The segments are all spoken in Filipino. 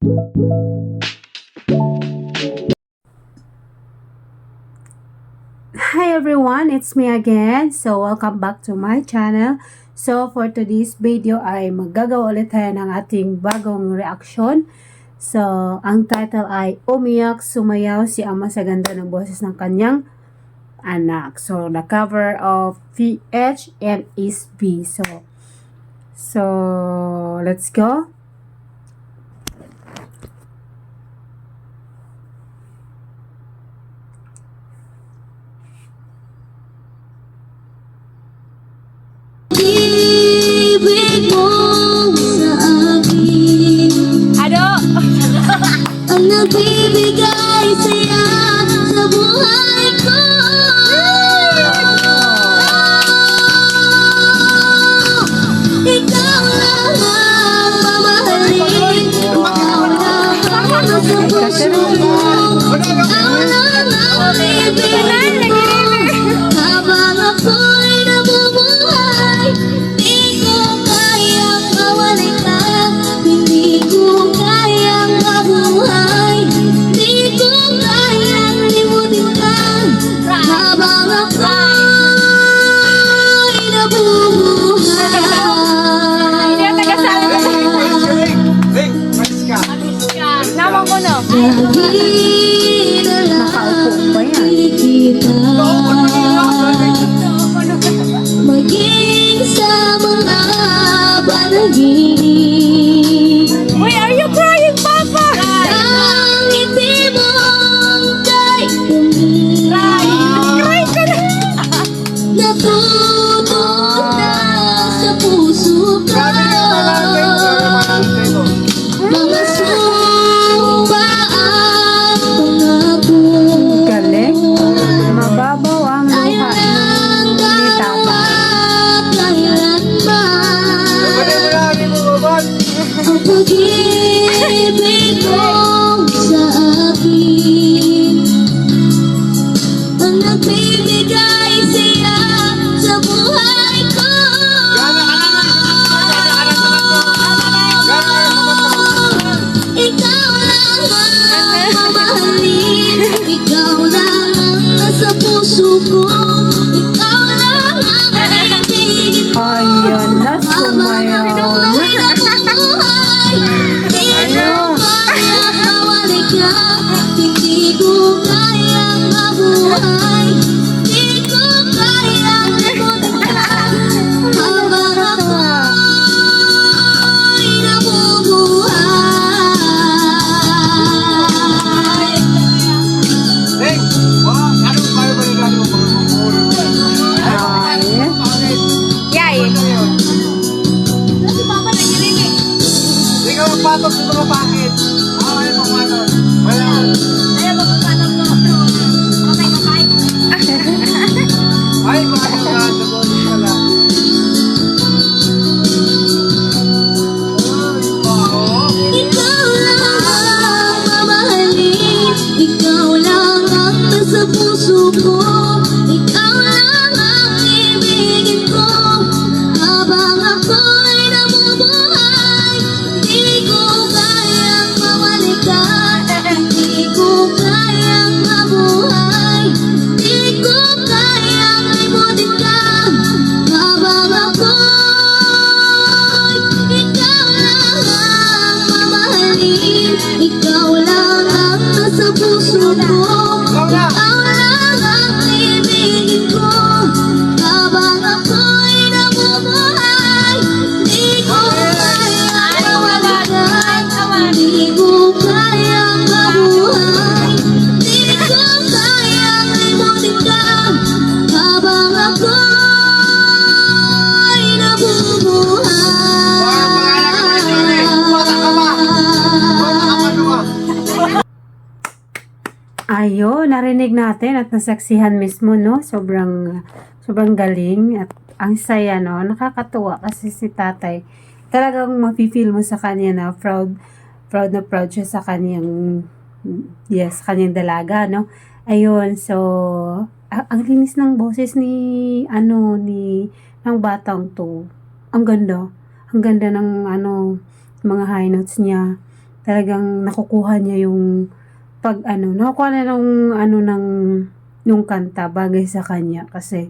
Hi everyone, it's me again. So welcome back to my channel. So for today's video ay maggagawa ulit tayo ng ating bagong reaction. So ang title ay Umiyak Sumayaw si Ama sa ganda ng boses ng kanyang anak. So the cover of PH and SB. So let's go. Ibig mo sa akin, ang nagbibigay saya sa buhay ko. Ikaw lang ang mamahalin, ikaw lang ang sa puso ko. Ikaw lang ang ibig mo habang ako'y nabubuhay. Di ko kayang mawalay ka, hindi ko kayang mabuhay. Di ko kayang limutin ka habang ako'y nabubuhay. Naman ko no. Lagi na lang kita maging sa mga panaginip. Wait, are you crying, Papa? Ang ngiti mong kay dumi, Cry ka na. natutunog na sa puso ko. Mga sumba at pangako, Galing. Mababaw ang tayo luha lang ni dalawa kailanman. Ang pag-ibig mo sa akin, ang nagbibigay siya sa buhay ko. Ikaw lang ang mamahalin, ikaw lang ang nasa puso ko. Ikaw lang ang ibigin ko Ayun na, sumayaw na. Hindi ko kayang mabuhay, hindi ko kayang limutin ka habang ako'y nabubuhay. Ay, Yay. Hindi ka magpatok sa mga pangit. Ayaw magpatok. Ayaw. Ay, paano ka? Nagawin pala. Ay, pao. Ikaw lang ang mamahalin, ikaw lang ang nasa puso ko. Ikaw lang ang ibigin ko habang ako'y nabubuhay. Di ko kayang mawalay ka, hindi ko kayang mabuhay. Di ko kayang limutin ka habang ako'y ikaw lang ang mamahalin, ikaw lang ang nasa puso ko. Ikaw lang ang ibigin ko habang ako'y nabubuhay. Di ko kayang mawalikan, hindi ko kayang mabuhay. Di ko kayang limutin ka habang ako'y nabubuhay. ayun, narinig natin at nasaksihan mismo, no? Sobrang galing at ang saya, no? Nakakatuwa kasi si tatay, talagang mafe-feel mo sa kanya na proud na proud siya sa kanyang, yes, kanyang dalaga, no? Ayun, so, ang linis ng boses ni, ng batang to. Ang ganda ng, mga high notes niya. talagang nakukuha niya yung nakukuha na nung kanta bagay sa kanya kasi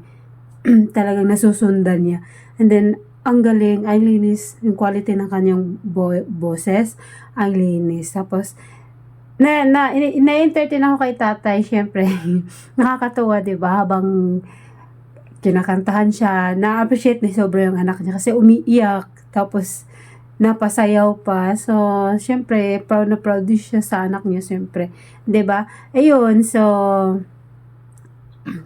talagang nasusundan niya. And then, ang galing, ang linis, yung quality ng kanyang boses, ang linis. Tapos, na-entertain ako kay tatay, syempre. Nakakatuwa, diba? Habang kinakantahan siya, na-appreciate ni sobra yung anak niya kasi umiiyak. Tapos, napasayaw pa. So, syempre, proud na proud din siya sa anak niya, syempre. 'Di ba? Ayun, so,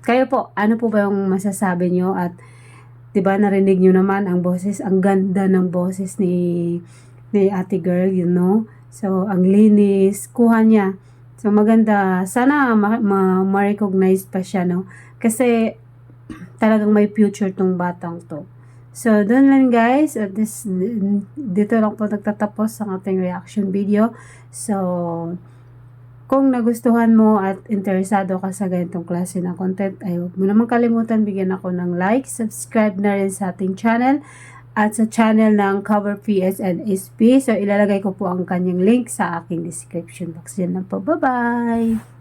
kayo po, ano po ba yung masasabi niyo? At, 'di ba, narinig niyo naman ang boses, ang ganda ng boses ni ate girl, you know? So, ang linis, kuha niya. So, maganda. Sana ma-recognize pa siya, no? Kasi, talagang may future tong batang to. So, doon lang guys. At dito lang po nagtatapos ang ating reaction video. So, kung nagustuhan mo at interesado ka sa ganitong klase ng content, ay huwag mo naman kalimutan bigyan ako ng like, subscribe na rin sa ating channel at sa channel ng Cover PS and SP. So, ilalagay ko po ang kanyang link sa aking description box. Yan lang po. Bye-bye!